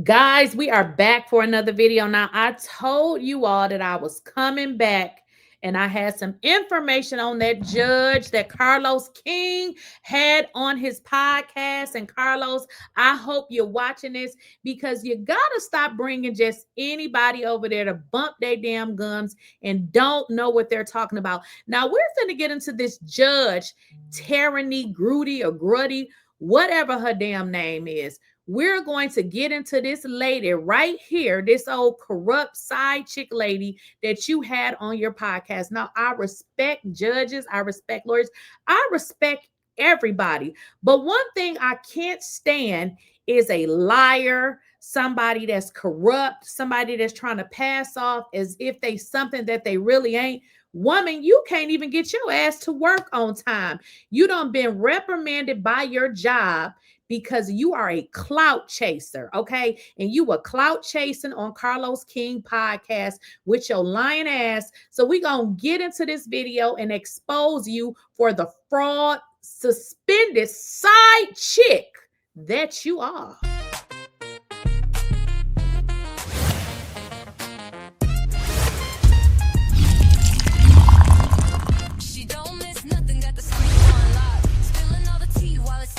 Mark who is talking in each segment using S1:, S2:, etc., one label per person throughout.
S1: Guys, we are back for another video. Now, I told you all that I was coming back and I had some information on that judge that Carlos King had on his podcast. And Carlos, I hope you're watching this because you got to stop bringing just anybody over there to bump their damn gums and don't know what they're talking about. Now, we're going to get into this judge, Tyranny Grudy or Gruddy, whatever her damn name is. We're going to get into this lady right here, this old corrupt side chick lady that you had on your podcast. Now, I respect judges, I respect lawyers, I respect everybody. But one thing I can't stand is a liar, somebody that's corrupt, somebody that's trying to pass off as if they something that they really ain't. Woman, you can't even get your ass to work on time. You done been reprimanded by your job because you are a clout chaser, okay? And you were clout chasing on Carlos King podcast with your lying ass. So we gonna get into this video and expose you for the fraud, suspended side chick that you are.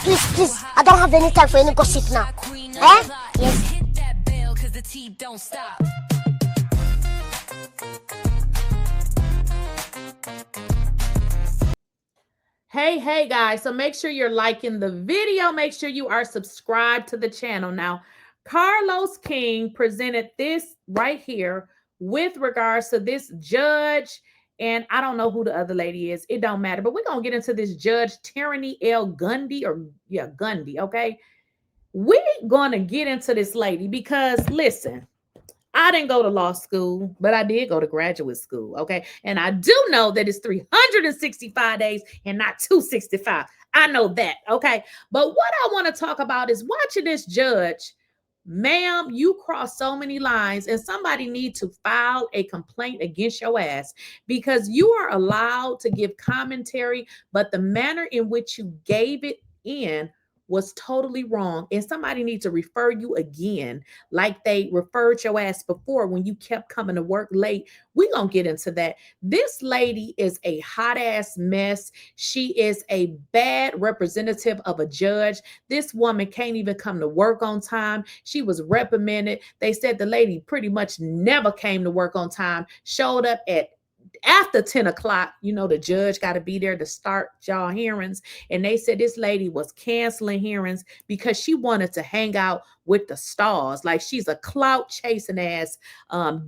S2: Please, I don't have any time for any gossip now. Eh? Yes.
S1: Hey guys, so make sure you're liking the video. Make sure you are subscribed to the channel. Now, Carlos King presented this right here with regards to this judge, and I don't know who the other lady is. It don't matter, but we're going to get into this judge, Tyranny L. Gundy, Gundy, okay? We're going to get into this lady because, listen, I didn't go to law school, but I did go to graduate school, okay? And I do know that it's 365 days and not 265. I know that, okay? But what I want to talk about is watching this judge. Ma'am, you cross so many lines, and somebody need to file a complaint against your ass because you are allowed to give commentary, but the manner in which you gave it in was totally wrong, and somebody needs to refer you again like they referred your ass before when you kept coming to work late. We're gonna get into that. This lady is a hot ass mess. She is a bad representative of a judge. This woman can't even come to work on time. She was reprimanded. They said the lady pretty much never came to work on time, showed up at after 10 o'clock. You know, the judge got to be there to start y'all hearings. And they said this lady was canceling hearings because she wanted to hang out with the stars. Like she's a clout chasing ass,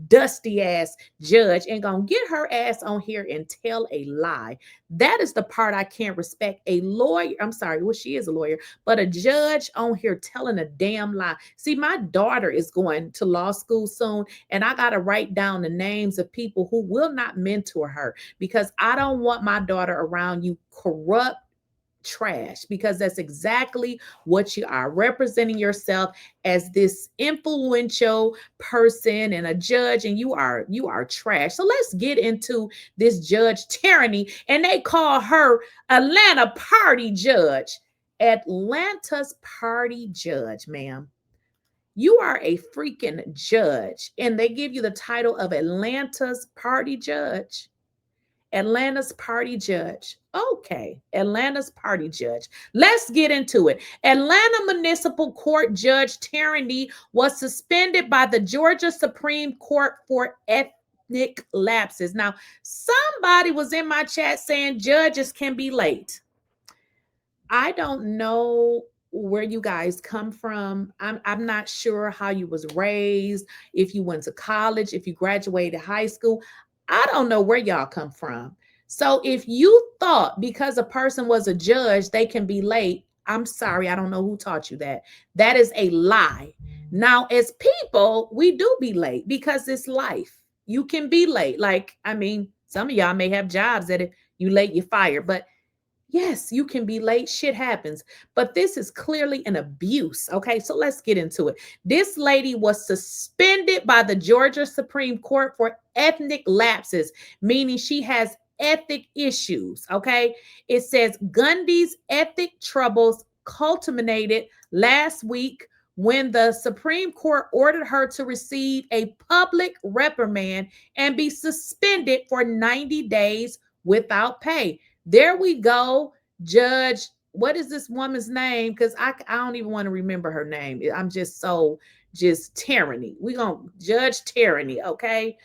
S1: dusty ass judge, and gonna get her ass on here and tell a lie. That is the part I can't respect. A lawyer, I'm sorry, well, she is a lawyer, but a judge on here telling a damn lie. See, my daughter is going to law school soon, and I got to write down the names of people who will not mentor her because I don't want my daughter around you corrupt trash, because that's exactly what you are, representing yourself as this influential person and a judge, and you are trash. So let's get into this judge Tyranny, and they call her Atlanta party judge. Atlanta's party judge, ma'am. You are a freaking judge, and they give you the title of Atlanta's party judge. Atlanta's party judge. Okay, Atlanta's party judge. Let's get into it. Atlanta Municipal Court Judge Tyranny was suspended by the Georgia Supreme Court for ethnic lapses. Now, somebody was in my chat saying judges can be late. I don't know where you guys come from. I'm not sure how you was raised, if you went to college, if you graduated high school. I don't know where y'all come from. So if you thought because a person was a judge, they can be late, I'm sorry, I don't know who taught you that. That is a lie. Now, as people, we do be late because it's life. You can be late. Like, I mean, some of y'all may have jobs that if you late, you're fired. But yes, you can be late. Shit happens. But this is clearly an abuse. Okay, so let's get into it. This lady was suspended by the Georgia Supreme Court for ethnic lapses, meaning she has ethic issues. Okay, it says Gundy's ethic troubles culminated last week when the Supreme Court ordered her to receive a public reprimand and be suspended for 90 days without pay. There we go, Judge. What is this woman's name? Because I don't even want to remember her name. I'm just so just tyranny. We gonna Judge Tyranny, okay?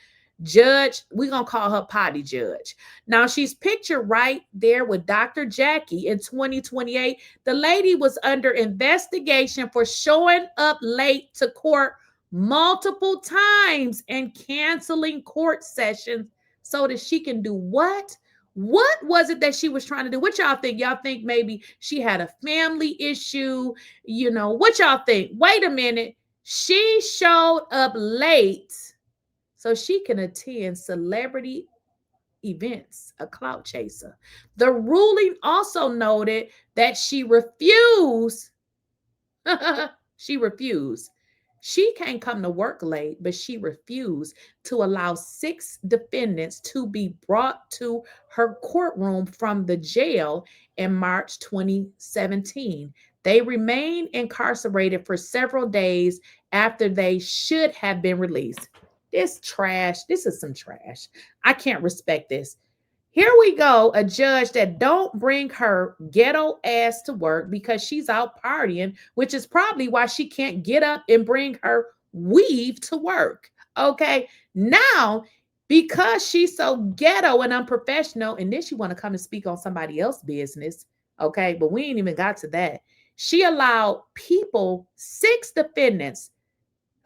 S1: Judge, we're gonna call her Potty Judge. Now she's pictured right there with Dr. Jackie in 2028. The lady was under investigation for showing up late to court multiple times and canceling court sessions so that she can do what? What was it that she was trying to do? What y'all think? Y'all think maybe she had a family issue? You know, what y'all think? Wait a minute. She showed up late so she can attend celebrity events, a clout chaser. The ruling also noted that she refused. She refused. She can't come to work late, but she refused to allow 6 defendants to be brought to her courtroom from the jail in March 2017. They remained incarcerated for several days after they should have been released. This trash. This is some trash. I can't respect this. Here we go, a judge that don't bring her ghetto ass to work because she's out partying, which is probably why she can't get up and bring her weave to work. Okay, now because she's so ghetto and unprofessional, and then she want to come and speak on somebody else's business. Okay, but we ain't even got to that. She allowed people, 6 defendants.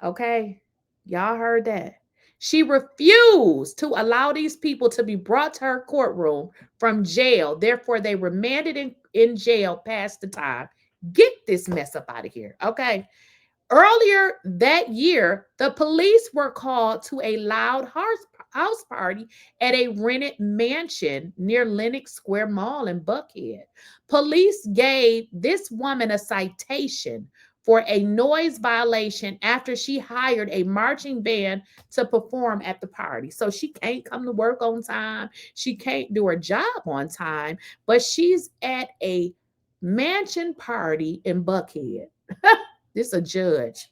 S1: Okay, y'all heard that. She refused to allow these people to be brought to her courtroom from jail. Therefore, they remanded in jail past the time. Get this mess up out of here. Okay. Earlier that year, the police were called to a loud house party at a rented mansion near Lenox Square Mall in Buckhead. Police gave this woman a citation for a noise violation after she hired a marching band to perform at the party. So she can't come to work on time. She can't do her job on time, but she's at a mansion party in Buckhead. This is a judge.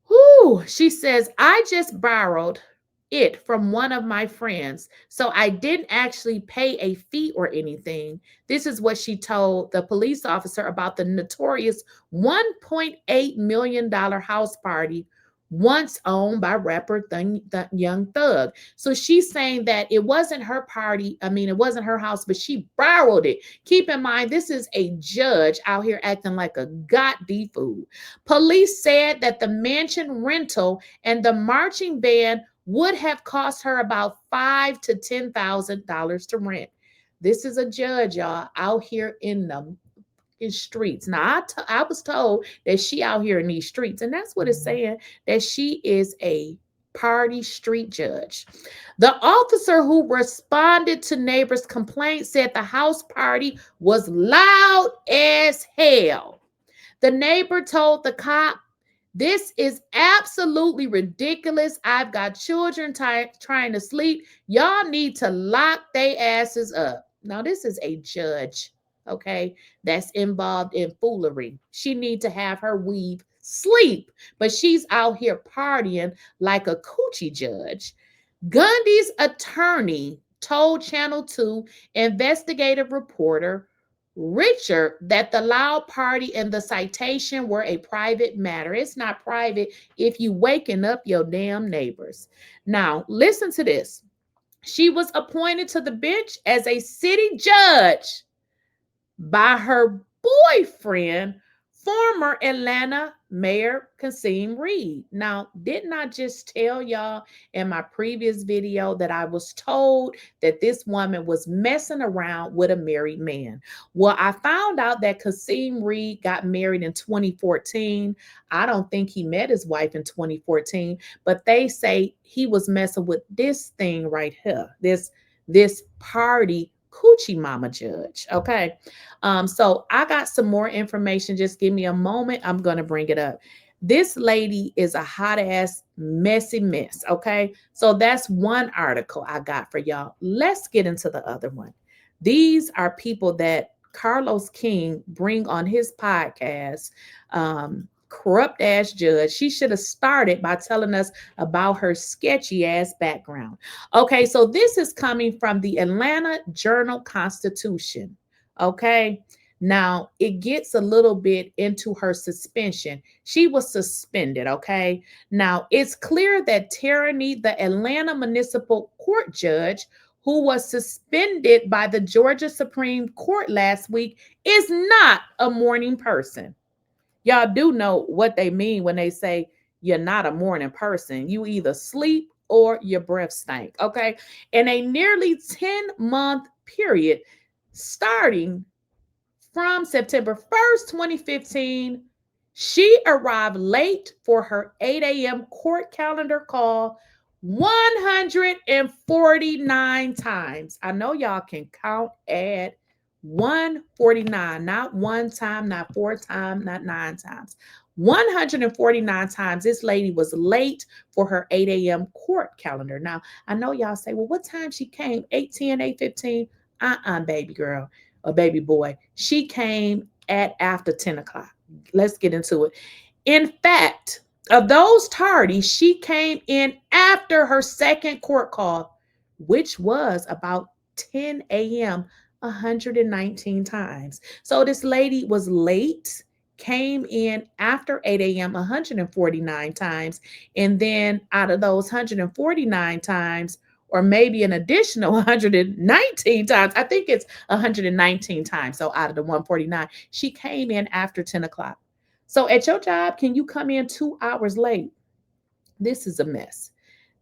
S1: Whoo, she says, I just borrowed it from one of my friends, so I didn't actually pay a fee or anything. This is what she told the police officer about the notorious $1.8 million house party once owned by rapper Young Thug. So she's saying that it wasn't her party. I mean, it wasn't her house, but she borrowed it. Keep in mind, this is a judge out here acting like a god fool. Police said that the mansion rental and the marching band would have cost her about $5,000 to $10,000 to rent. This is a judge, y'all, out here in the streets. Now, I was told that she out here in these streets, and that's what it's saying, that she is a party street judge. The officer who responded to neighbors' complaints said the house party was loud as hell. The neighbor told the cop, this is absolutely ridiculous. I've got children trying to sleep. Y'all need to lock their asses up. Now, this is a judge, okay, that's involved in foolery. She need to have her weave sleep, but she's out here partying like a coochie judge. Gundy's attorney told Channel 2 investigative reporter Richard that the loud party and the citation were a private matter. It's not private if you waking up your damn neighbors. Now, listen to this. She was appointed to the bench as a city judge by her boyfriend, former Atlanta Mayor Kasim Reed. Now, didn't I just tell y'all in my previous video that I was told that this woman was messing around with a married man? Well, I found out that Kasim Reed got married in 2014. I don't think he met his wife in 2014, but they say he was messing with this thing right here, this party coochie mama judge. Okay. So I got some more information. Just give me a moment. I'm going to bring it up. This lady is a hot ass, messy mess. Okay. So that's one article I got for y'all. Let's get into the other one. These are people that Carlos King bring on his podcast, Corrupt Ass Judge, she should have started by telling us about her sketchy ass background. Okay, so this is coming from the Atlanta Journal-Constitution. Okay, now it gets a little bit into her suspension. She was suspended. Okay, now it's clear that Tyranny, the Atlanta Municipal Court judge, who was suspended by the Georgia Supreme Court last week, is not a morning person. Y'all do know what they mean when they say you're not a morning person. You either sleep or your breath stank. Okay. In a nearly 10-month period, starting from September 1st, 2015, she arrived late for her 8 a.m. court calendar call 149 times. I know y'all can count at 149, not one time, not four times, not 9 times. 149 times this lady was late for her 8 a.m. court calendar. Now, I know y'all say, well, what time she came? 8:10, 8:15? Baby girl or baby boy. She came at after 10 o'clock. Let's get into it. In fact, of those tardies, she came in after her second court call, which was about 10 a.m. 119 times. So this lady was late, came in after 8 a.m. 149 times, and then out of those 149 times, or maybe an additional 119 times, I think it's 119 times. So out of the 149, she came in after 10 o'clock. So at your job, can you come in 2 hours late? This is a mess.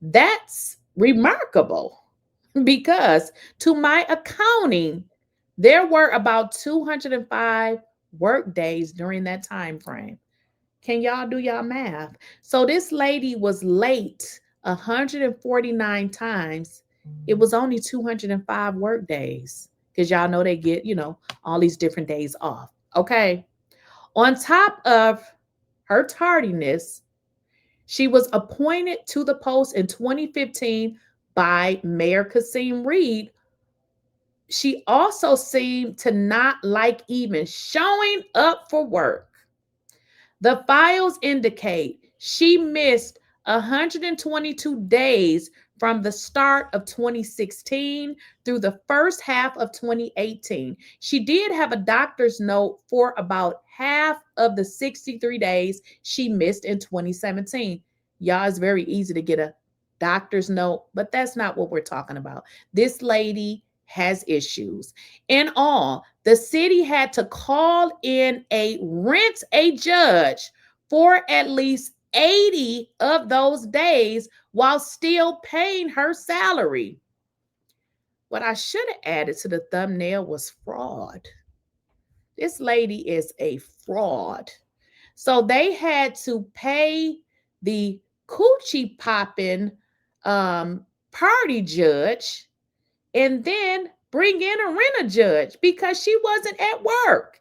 S1: That's remarkable because to my accounting, there were about 205 work days during that time frame. Can y'all do y'all math? So this lady was late 149 times. It was only 205 work days because y'all know they get, all these different days off. Okay. On top of her tardiness, she was appointed to the post in 2015 by Mayor Kasim Reed. She also seemed to not like even showing up for work. The files indicate she missed 122 days from the start of 2016 through the first half of 2018. She did have a doctor's note for about half of the 63 days she missed in 2017. Y'all, it's very easy to get a doctor's note, but that's not what we're talking about. This lady has issues. In all, the city had to call in a judge for at least 80 of those days while still paying her salary. What I should have added to the thumbnail was fraud. This lady is a fraud. So they had to pay the coochie popping party judge and then bring in a renter judge because she wasn't at work.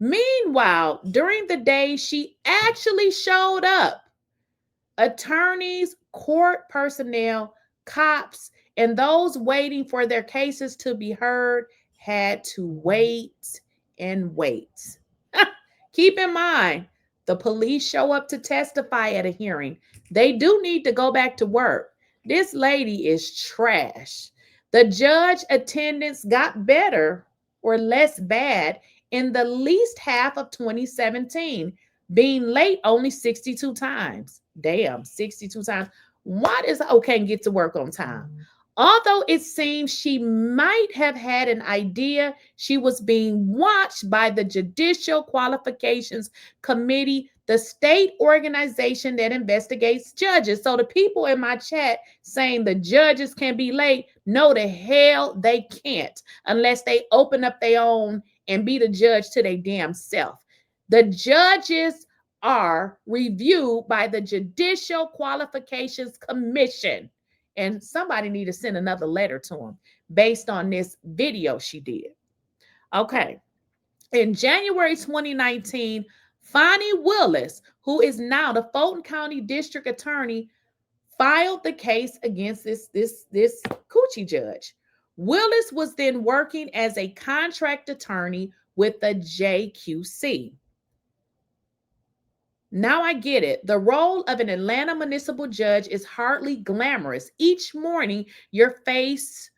S1: Meanwhile, during the day she actually showed up, attorneys, court personnel, cops, and those waiting for their cases to be heard had to wait and wait. Keep in mind, the police show up to testify at a hearing. They do need to go back to work. This lady is trash. The judge attendance got better or less bad in the least half of 2017, being late only 62 times. Damn, 62 times. What is okay and get to work on time? Although it seems she might have had an idea she was being watched by the Judicial Qualifications Committee, the state organization that investigates judges. So the people in my chat saying the judges can be late, no, the hell they can't unless they open up their own and be the judge to their damn self. The judges are reviewed by the Judicial Qualifications Commission. And somebody need to send another letter to him based on this video she did. Okay. In January 2019, Fonnie Willis, who is now the Fulton County District Attorney, filed the case against this coochie judge. Willis was then working as a contract attorney with the JQC. Now I get it. The role of an Atlanta municipal judge is hardly glamorous. Each morning, you're faced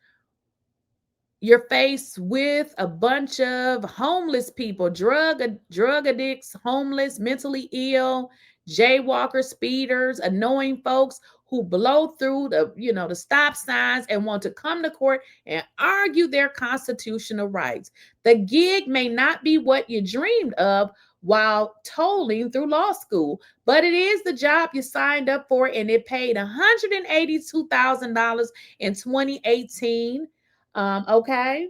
S1: with a bunch of homeless people, drug addicts, homeless, mentally ill, jaywalkers, speeders, annoying folks who blow through the stop signs and want to come to court and argue their constitutional rights. The gig may not be what you dreamed of while tolling through law school, but it is the job you signed up for, and it paid $182,000 in 2018. Okay.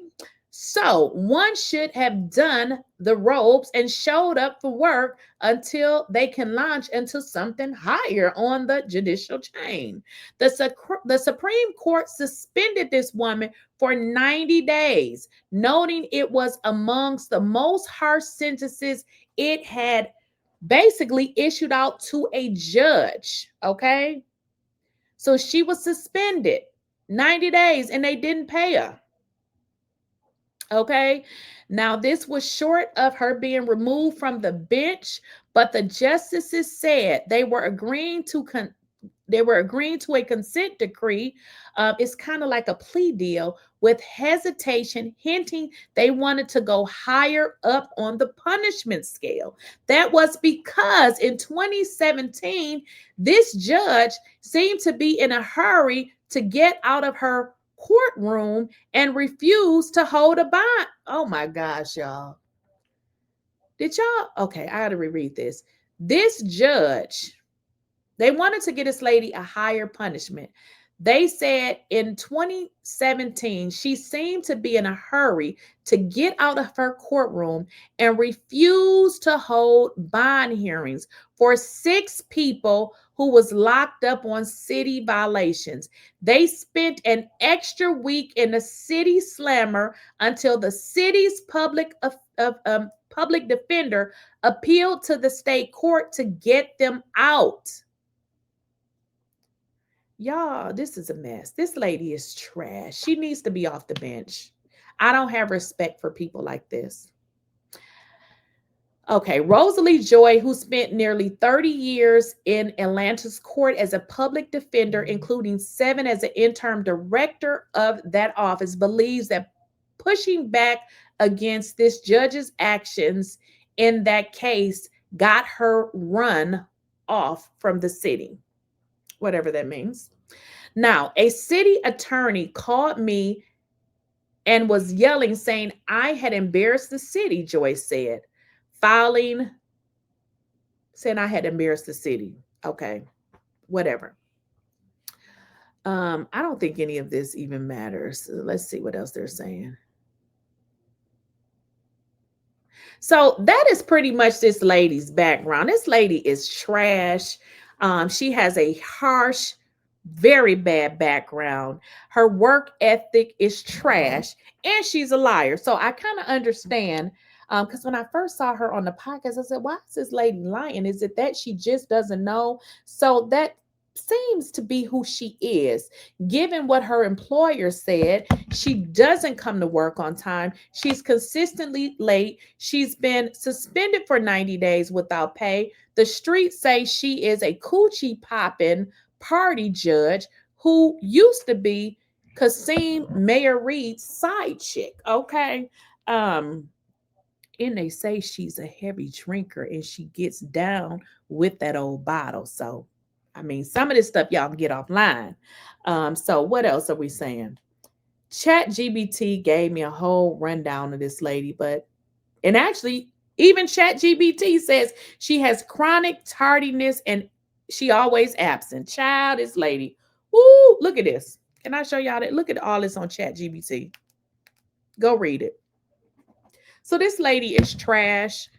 S1: So one should have done the ropes and showed up for work until they can launch into something higher on the judicial chain. The Supreme Court suspended this woman for 90 days, noting it was amongst the most harsh sentences it had basically issued out to a judge. Okay. So she was suspended 90 days and they didn't pay her. Okay. Now, this was short of her being removed from the bench, but the justices said they were agreeing to a consent decree. It's kind of like a plea deal with hesitation, hinting they wanted to go higher up on the punishment scale. That was because in 2017, this judge seemed to be in a hurry to get out of her courtroom and refused to hold a bond. Oh my gosh, y'all. Okay, I got to reread this. This judge, they wanted to get this lady a higher punishment. They said in 2017, she seemed to be in a hurry to get out of her courtroom and refused to hold bond hearings for 6 people who was locked up on city violations. They spent an extra week in the city slammer until the city's public defender appealed to the state court to get them out. Y'all, this is a mess. This lady is trash. She needs to be off the bench. I don't have respect for people like this. Okay, Rosalie Joy, who spent nearly 30 years in Atlanta's court as a public defender, including 7 as an interim director of that office, believes that pushing back against this judge's actions in that case got her run off from the city. Whatever that means. Now, a city attorney called me and was yelling, saying I had embarrassed the city, Joyce said, saying I had embarrassed the city. Okay, whatever. I don't think any of this even matters. Let's see what else they're saying. So that is pretty much this lady's background. This lady is trash. She has a harsh, very bad background. Her work ethic is trash, and she's a liar. So I kind of understand, because when I first saw her on the podcast, I said, why is this lady lying? Is it that she just doesn't know? So that seems to be who she is. Given what her employer said, she doesn't come to work on time. She's consistently late. She's been suspended for 90 days without pay. The streets say she is a coochie popping party judge who used to be Kasim Mayor Reed's side chick. Okay. And they say she's a heavy drinker and she gets down with that old bottle. So I mean, some of this stuff y'all can get offline. So what else are we saying? ChatGPT gave me a whole rundown of this lady, and actually, even ChatGPT says she has chronic tardiness and she always absent. Child, this lady. Woo, look at this. Can I show y'all that? Look at all this on ChatGPT. Go read it. So this lady is trash.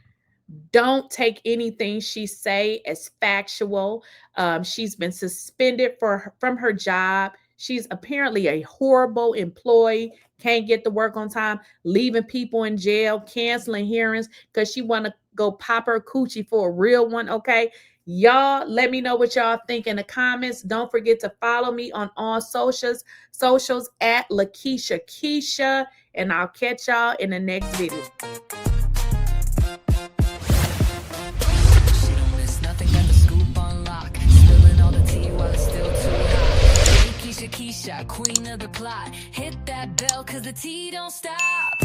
S1: Don't take anything she say as factual. She's been suspended from her job. She's apparently a horrible employee, can't get to work on time, leaving people in jail, canceling hearings because she want to go pop her coochie for a real one, okay? Y'all, let me know what y'all think in the comments. Don't forget to follow me on all socials at Lakeysha Keysha, and I'll catch y'all in the next video.
S3: queen of the plot. Hit that bell, cause the tea don't stop.